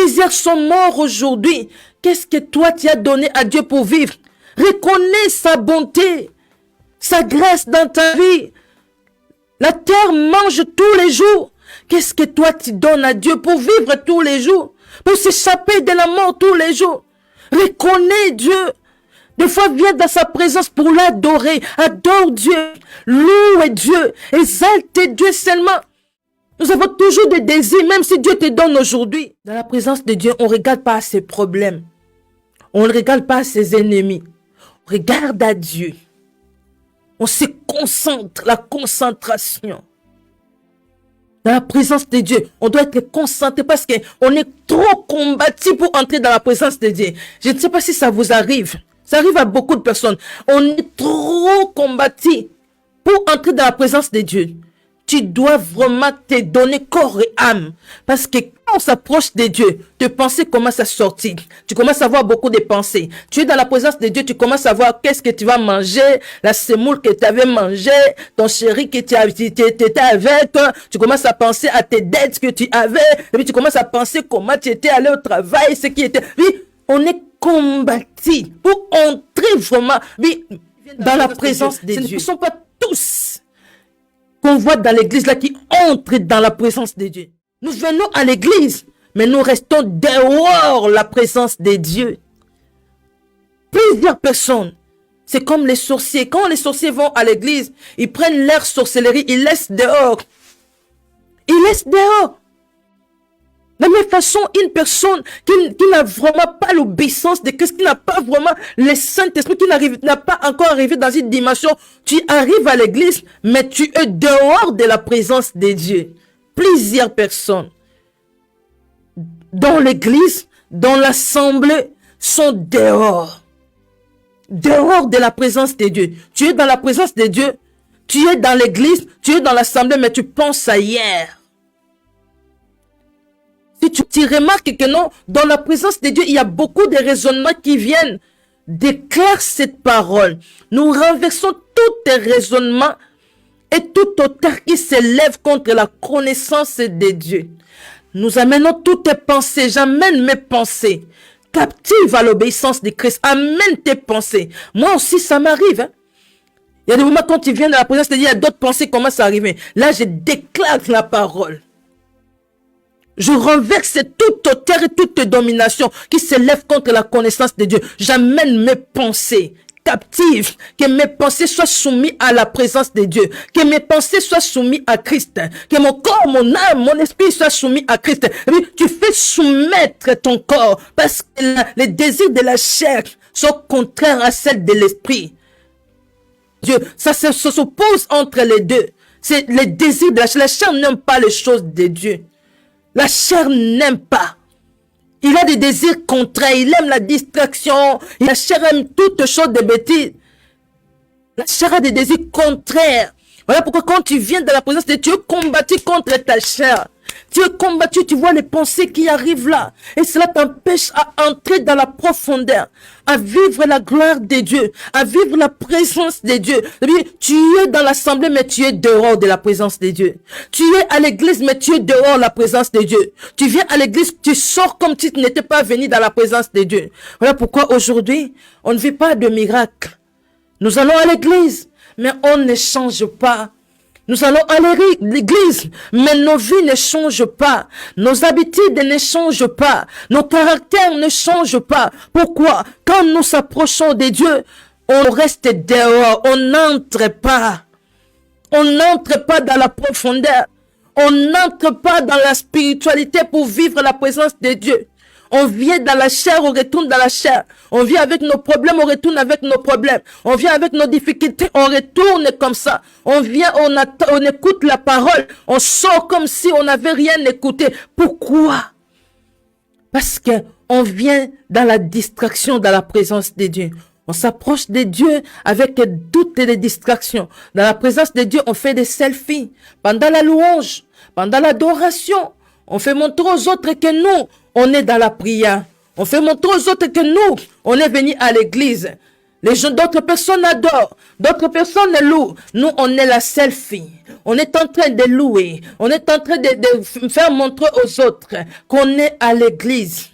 Plusieurs sont morts aujourd'hui. Qu'est-ce que toi tu as donné à Dieu pour vivre? Reconnais sa bonté, sa grâce dans ta vie. La terre mange tous les jours. Qu'est-ce que toi tu donnes à Dieu pour vivre tous les jours? Pour s'échapper de la mort tous les jours? Reconnais Dieu. Des fois, viens dans sa présence pour l'adorer. Adore Dieu. Loue Dieu. Exalte Dieu seulement. Nous avons toujours des désirs, même si Dieu te donne aujourd'hui. Dans la présence de Dieu, on ne regarde pas à ses problèmes. On ne regarde pas à ses ennemis. On regarde à Dieu. On se concentre, la concentration. Dans la présence de Dieu, on doit être concentré parce qu'on est trop combattu pour entrer dans la présence de Dieu. Je ne sais pas si ça vous arrive. Ça arrive à beaucoup de personnes. On est trop combattu pour entrer dans la présence de Dieu. Tu dois vraiment te donner corps et âme. Parce que quand on s'approche de Dieu, tes pensées commencent à sortir. Tu commences à avoir beaucoup de pensées. Tu es dans la présence de Dieu, tu commences à voir qu'est-ce que tu vas manger, la semoule que tu avais mangée, ton chéri que tu étais avec. Tu commences à penser à tes dettes que tu avais. Et puis tu commences à penser comment tu étais allé au travail, ce qui était... Oui, on est combattu pour entrer vraiment dans la présence de Dieu. Ce ne sont pas tous qu'on voit dans l'église là qui entrent dans la présence de Dieu. Nous venons à l'église, mais nous restons dehors la présence de Dieu. Plusieurs personnes, c'est comme les sorciers. Quand les sorciers vont à l'église, ils prennent leur sorcellerie, ils laissent dehors. Ils laissent dehors. De la même façon, une personne qui n'a vraiment pas l'obéissance de Christ, qui n'a pas vraiment le Saint-Esprit, qui n'a pas encore arrivé dans une dimension, tu arrives à l'église, mais tu es dehors de la présence de Dieu. Plusieurs personnes dans l'église, dans l'assemblée, sont dehors. Dehors de la présence de Dieu. Tu es dans la présence de Dieu, tu es dans l'église, tu es dans l'assemblée, mais tu penses à hier. Si tu remarques que non, dans la présence de Dieu, il y a beaucoup de raisonnements qui viennent. Déclare cette parole. Nous renversons tous les raisonnements et tout auteur qui s'élève contre la connaissance de Dieu. Nous amenons toutes tes pensées. J'amène mes pensées captives à l'obéissance de Christ. Amène tes pensées. Moi aussi, ça m'arrive. Il y a des moments quand tu viens dans la présence de Dieu, il y a d'autres pensées qui commencent à arriver. Là, je déclare la parole. Je renverse toute autorité et toute domination qui s'élève contre la connaissance de Dieu. J'amène mes pensées captives, que mes pensées soient soumises à la présence de Dieu, que mes pensées soient soumises à Christ, que mon corps, mon âme, mon esprit soient soumis à Christ. Et puis, tu fais soumettre ton corps parce que les désirs de la chair sont contraires à celles de l'esprit. Dieu, ça s'oppose entre les deux. C'est les désirs de la chair. La chair n'aime pas les choses de Dieu. La chair n'aime pas. Il a des désirs contraires. Il aime la distraction. La chair aime toutes choses de bêtises. La chair a des désirs contraires. Voilà pourquoi quand tu viens dans la présence de Dieu, tu es combattu contre ta chair. Tu es combattu, tu vois les pensées qui arrivent là. Et cela t'empêche à entrer dans la profondeur, à vivre la gloire de Dieu, à vivre la présence de Dieu. Tu es dans l'assemblée, mais tu es dehors de la présence de Dieu. Tu es à l'église, mais tu es dehors de la présence de Dieu. Tu viens à l'église, tu sors comme si tu n'étais pas venu dans la présence de Dieu. Voilà pourquoi aujourd'hui, on ne vit pas de miracle. Nous allons à l'église, mais on ne change pas. Nous allons à l'église, mais nos vies ne changent pas. Nos habitudes ne changent pas. Nos caractères ne changent pas. Pourquoi? Quand nous s'approchons de Dieu, on reste dehors. On n'entre pas. On n'entre pas dans la profondeur. On n'entre pas dans la spiritualité pour vivre la présence de Dieu. On vient dans la chair, on retourne dans la chair. On vient avec nos problèmes, on retourne avec nos problèmes. On vient avec nos difficultés, on retourne comme ça. On vient, on écoute la parole. On sort comme si on n'avait rien écouté. Pourquoi? Parce que on vient dans la distraction, dans la présence de Dieu. On s'approche de Dieu avec toutes les distractions. Dans la présence de Dieu, on fait des selfies. Pendant la louange, pendant l'adoration, on fait montrer aux autres que nous, on est dans la prière. On fait montrer aux autres que nous, on est venu à l'église. Les gens, d'autres personnes adorent, d'autres personnes louent. Nous, on est la selfie. On est en train de louer. On est en train de faire montrer aux autres qu'on est à l'église.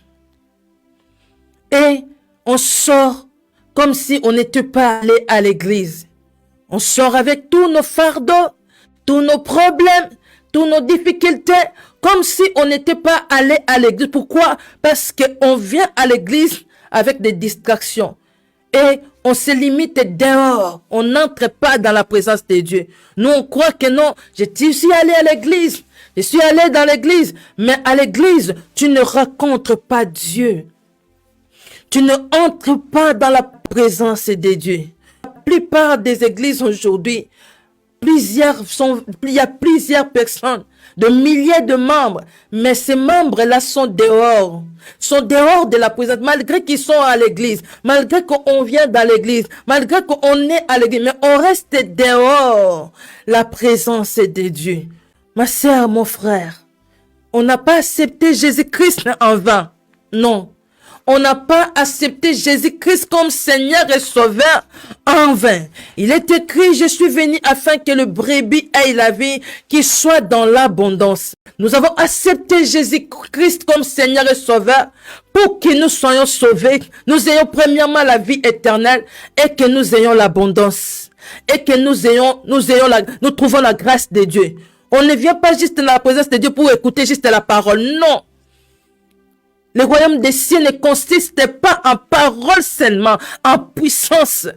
Et on sort comme si on n'était pas allé à l'église. On sort avec tous nos fardeaux, tous nos problèmes, toutes nos difficultés, comme si on n'était pas allé à l'église. Pourquoi? Parce qu'on vient à l'église avec des distractions. Et on se limite dehors. On n'entre pas dans la présence de Dieu. Nous, on croit que non. Je suis allé à l'église. Je suis allé dans l'église. Mais à l'église, tu ne rencontres pas Dieu. Tu ne entres pas dans la présence de Dieu. La plupart des églises aujourd'hui, il y a plusieurs personnes, de milliers de membres, mais ces membres-là sont dehors de la présence, malgré qu'ils sont à l'église, malgré qu'on vient dans l'église, malgré qu'on est à l'église, mais on reste dehors la présence de Dieu. Ma sœur, mon frère, on n'a pas accepté Jésus-Christ en vain, non. On n'a pas accepté Jésus-Christ comme Seigneur et Sauveur en vain. Il est écrit, je suis venu afin que le brebis ait la vie, qu'il soit dans l'abondance. Nous avons accepté Jésus-Christ comme Seigneur et Sauveur pour que nous soyons sauvés. Nous ayons premièrement la vie éternelle et que nous ayons l'abondance. Et que nous trouvons la grâce de Dieu. On ne vient pas juste dans la présence de Dieu pour écouter juste la parole. Non. Le royaume des cieux ne consiste pas en parole seulement, en puissance.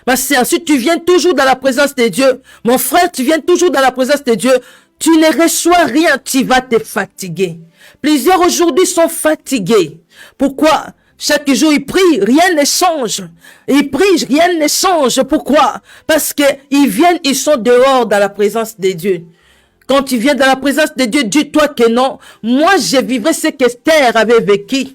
Ma sœur, si tu viens toujours dans la présence de Dieu, mon frère, tu viens toujours dans la présence de Dieu, tu ne reçois rien, tu vas te fatiguer. Plusieurs aujourd'hui sont fatigués. Pourquoi? Chaque jour, ils prient, rien ne change. Ils prient, rien ne change. Pourquoi? Parce que ils sont dehors dans la présence de Dieu. Quand tu viens dans la présence de Dieu, dis-toi que non. Moi, je vivrai ce qu'Esther avait vécu.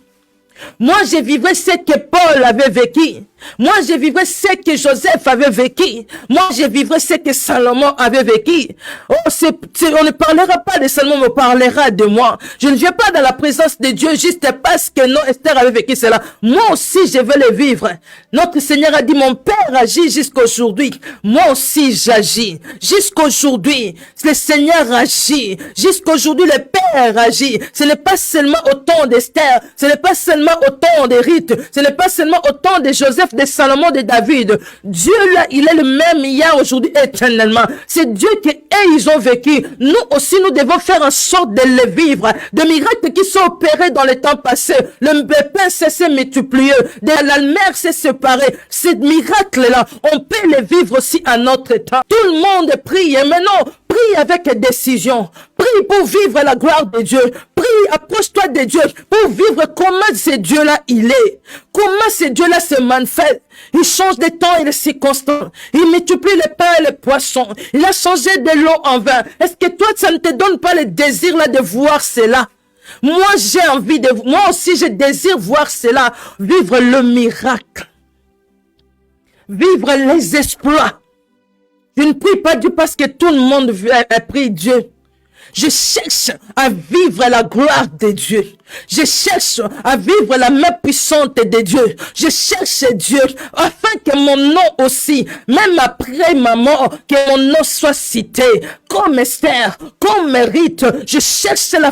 Moi, je vivrai ce que Paul avait vécu. Moi, je vivrai ce que Joseph avait vécu. Moi, je vivrai ce que Salomon avait vécu. Oh, on ne parlera pas de Salomon, mais on parlera de moi. Je ne viens pas dans la présence de Dieu juste parce que non, Esther avait vécu cela. Moi aussi, je veux le vivre. Notre Seigneur a dit, mon Père agit jusqu'aujourd'hui. Moi aussi, j'agis. Jusqu'aujourd'hui, le Seigneur agit. Jusqu'aujourd'hui, le Père agit. Ce n'est pas seulement au temps d'Esther. Ce n'est pas seulement au temps de Ruth. Ce n'est pas seulement au temps de Joseph, de Salomon, de David. Dieu là, il est le même hier, aujourd'hui, éternellement. C'est Dieu qui ils ont vécu. Nous aussi, nous devons faire en sorte de le vivre. De miracles qui sont opérés dans le temps passé. Le pain s'est multiplié. La mer s'est séparée. Ces miracles-là, on peut les vivre aussi à notre temps. Tout le monde prie. Et maintenant, prie avec décision. Prie pour vivre la gloire de Dieu. Prie, approche-toi de Dieu pour vivre comment ce Dieu-là il est. Comment ce Dieu-là se manifeste. Il change de temps et de circonstances. Il multiplie les pains et les poissons. Il a changé de l'eau en vin. Est-ce que toi, ça ne te donne pas le désir là de voir cela? Moi, j'ai envie de... Moi aussi, je désire voir cela. Vivre le miracle. Vivre les exploits. Je ne prie pas Dieu parce que tout le monde prie Dieu. Je cherche à vivre la gloire de Dieu. Je cherche à vivre la main puissante de Dieu. Je cherche Dieu afin que mon nom aussi, même après ma mort, que mon nom soit cité. Comme Esther, comme Mérite, je cherche la